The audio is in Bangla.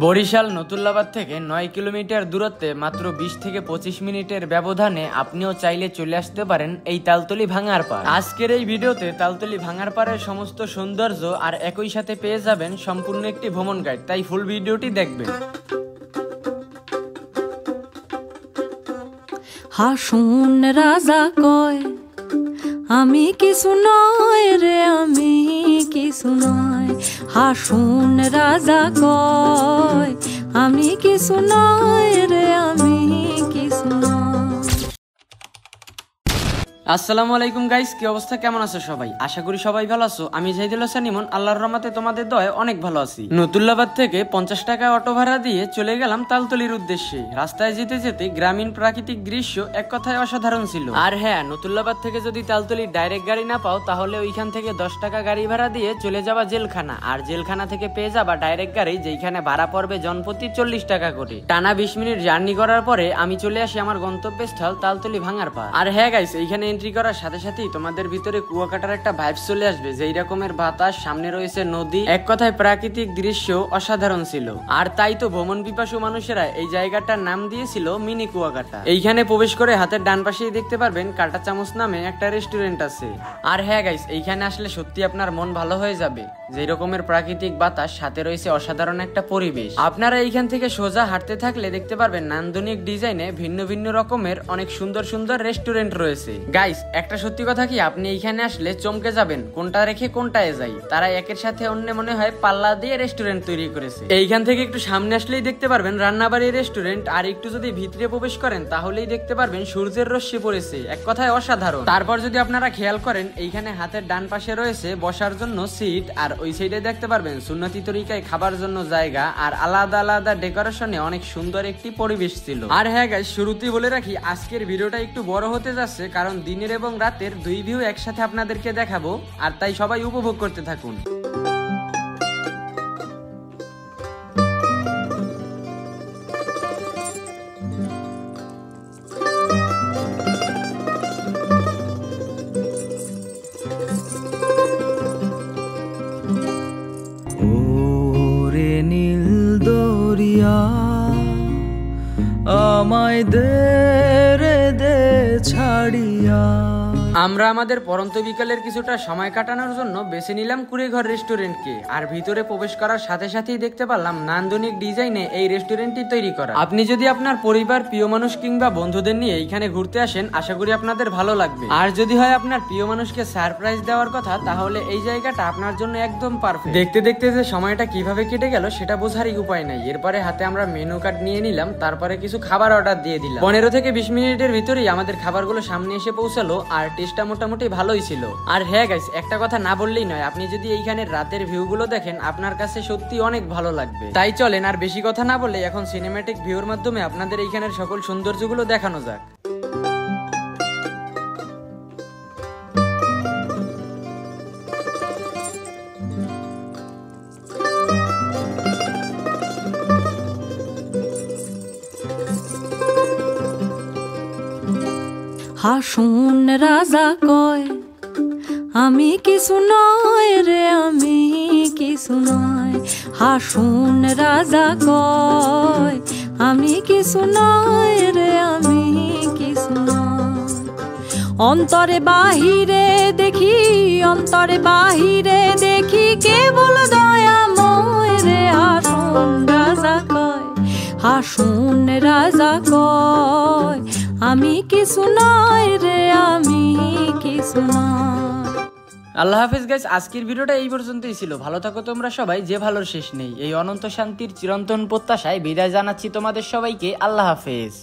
বরিশাল নতুল্লাবাদ থেকে 9 কিলোমিটার দূরত্বে মাত্র 20 থেকে 25 মিনিটের ব্যবধানে আপনিও চাইলে চলে আসতে পারেন এই তালতলি ভাঙারপাড়। আজকের এই ভিডিওতে তালতলি ভাঙারপাড়ের সমস্ত সৌন্দর্য আর একই সাথে পেয়ে যাবেন সম্পূর্ণ একটি ভ্রমণ গাইড, তাই ফুল ভিডিওটি দেখবেন। হাসুন রাজা কয় আমি কিছু নয় রে, আমি কিছু নয়। হাসুন রাজা কয় আমি কিছু নয় রে, আমি কিছু নয়। আসসালামু আলাইকুম গাইস, কি অবস্থা, কেমন আছো সবাই? আশা করি সবাই ভালো আছো। আমি জাহিদুল হাসান ইমন, আল্লাহর রহমতে তোমাদের দয়ায় অনেক ভালো আছি। নতুল্লাবাদ থেকে 50 টাকা অটো ভাড়া দিয়ে চলে গেলাম তালতলির উদ্দেশ্যে। রাস্তায় যেতে যেতে গ্রামীণ প্রাকৃতিক দৃশ্য এক কথায় অসাধারণ ছিল। আর হ্যাঁ, নতুল্লাবাদ থেকে যদি তালতলির ডাইরেক্ট গাড়ি না পাও তাহলে ওইখান থেকে 10 টাকা গাড়ি ভাড়া দিয়ে চলে যাবা জেলখানা, আর জেলখানা থেকে পেয়ে যাবা ডাইরেক্ট গাড়ি, যেখানে ভাড়া পড়বে জনপ্রতি 40 টাকা করে। টানা 20 মিনিট জার্নি করার পরে আমি চলে আসি আমার গন্তব্যস্থল তালতলি ভাঙারপাড়। আর হ্যাঁ গাইস, এইখানে এন্ট্রি করার সাথে সাথেই তোমাদের ভিতরে কুয়াকাটার একটা ভাইবস চলে আসবে, যেই রকমের বাতাস, সামনে রয়েছে নদী, এক কথায় প্রাকৃতিক দৃশ্য অসাধারণ ছিল। আর তাই তো ভ্রমণ পিপাসু মানুষেরা এই জায়গাটার নাম দিয়েছিল মিনি কুয়াকাটা। এইখানে প্রবেশ করে হাতের ডান পাশেই দেখতে পারবেন কাটা চামচ নামে একটা রেস্টুরেন্ট আছে। আর হ্যাঁ গাইস, এইখানে আসলে সত্যি আপনার মন ভালো হয়ে যাবে, যেই রকমের প্রাকৃতিক বাতাস, সাথে রয়েছে অসাধারণ একটা পরিবেশ। আপনারা এইখান থেকে সোজা হাঁটতে থাকলে দেখতে পারবেন নান্দনিক ডিজাইনে ভিন্ন ভিন্ন রকমের অনেক সুন্দর সুন্দর রেস্টুরেন্ট রয়েছে। গাইস, একটা সত্যি কথা কি, আপনি এইখানে আসলে চমকে যাবেন, কোনটা রেখে কোনটায় যাই। তারা একের সাথে অন্য মনে হয় পাল্লা দিয়ে রেস্টুরেন্ট তৈরি করেছে। এইখান থেকে একটু সামনে আসলেই দেখতে পারবেন রান্নাবাড়ি রেস্টুরেন্ট, আর একটু যদি ভিতরে প্রবেশ করেন তাহলেই দেখতে পারবেন সূর্যের রশ্মি পড়েছে, এক কথায় অসাধারণ। তারপর যদি আপনারা খেয়াল করেন, এইখানে হাতের ডান পাশে রয়েছে বসার জন্য সিট, আর ওই সাইডে দেখতে পারবেন সুন্নতি তরিকায় খাবার জন্য জায়গা, আর আলাদা আলাদা ডেকোরেশনে অনেক সুন্দর একটি পরিবেশ ছিল। আর হ্যাঁ গাইস, শুরুতেই বলে রাখি আজকের ভিডিওটা একটু বড় হতে যাচ্ছে, কারণ দিনের এবং রাতের দুই ভিউ একসাথে আপনাদেরকে দেখাবো, আর তাই সবাই উপভোগ করতে থাকুন। ওরে নীল দরিয়া আমায় দে রে দে ছাড়িয়া। আমরা আমাদের পরন্ত বিকালের কিছুটা সময় কাটানোর জন্য বেছে নিলাম কুড়েঘর রেস্টুরেন্টকে, আর ভিতরে প্রবেশ করার সাথে সাথেই দেখতে পারলাম নান্দনিক ডিজাইনে এই রেস্টুরেন্টটি তৈরি করা। আপনি যদি আপনার পরিবার, প্রিয় মানুষ কিংবা বন্ধুদের নিয়ে এইখানে ঘুরতে আসেন, আশা করি আপনাদের ভালো লাগবে। আর যদি হয় আপনার প্রিয় মানুষকে সারপ্রাইজ দেওয়ার কথা, তাহলে এই জায়গাটা আপনার জন্য একদম পারফেক্ট। দেখতে দেখতে যে সময়টা কিভাবে কেটে গেল সেটা বোঝারই উপায় নাই। এরপরে হাতে আমরা মেনু কার্ড নিয়ে নিলাম, তারপরে কিছু খাবার অর্ডার দিয়ে দিলাম। 15 থেকে 20 মিনিটের ভিতরেই আমাদের খাবারগুলো সামনে এসে পৌঁছালো, আর টেস্টটা মোটামুটি ভালোই ছিল। আর হ্যাঁ গাইস, একটা কথা না বললেই নয়, আপনি যদি এইখানে রাতের ভিউ গুলো দেখেন আপনার কাছে সত্যি অনেক ভালো লাগবে। তাই চলেন আর বেশি কথা না বলে এখন সিনেম্যাটিক ভিউর মাধ্যমে আপনাদের এইখানের সকল সৌন্দর্যগুলো দেখানো যাক। হাসুন রাজা কয় আমি কিছু নয় রে, আমি কিছু নয়। হাসুন রাজা কয় আমি কিছু নয় রে, আমি কিছু নয়। অন্তরে বাহিরে দেখি, অন্তরে বাহিরে দেখি কেবল দয়াময় রে। হাসুন রাজা কয়, হাসুন রাজা কয় আমি কিছু নয় রে, আমি কিছু নয়। আল্লাহ হাফেজ গাইস, আজকের ভিডিওটা এই পর্যন্তই ছিল। ভালো থাকো তোমরা সবাই, যে ভালোর শেষ নেই। এই অনন্ত শান্তির চিরন্তন প্রত্যাশায় বিদায় জানাচ্ছি তোমাদের সবাইকে। আল্লাহ হাফেজ।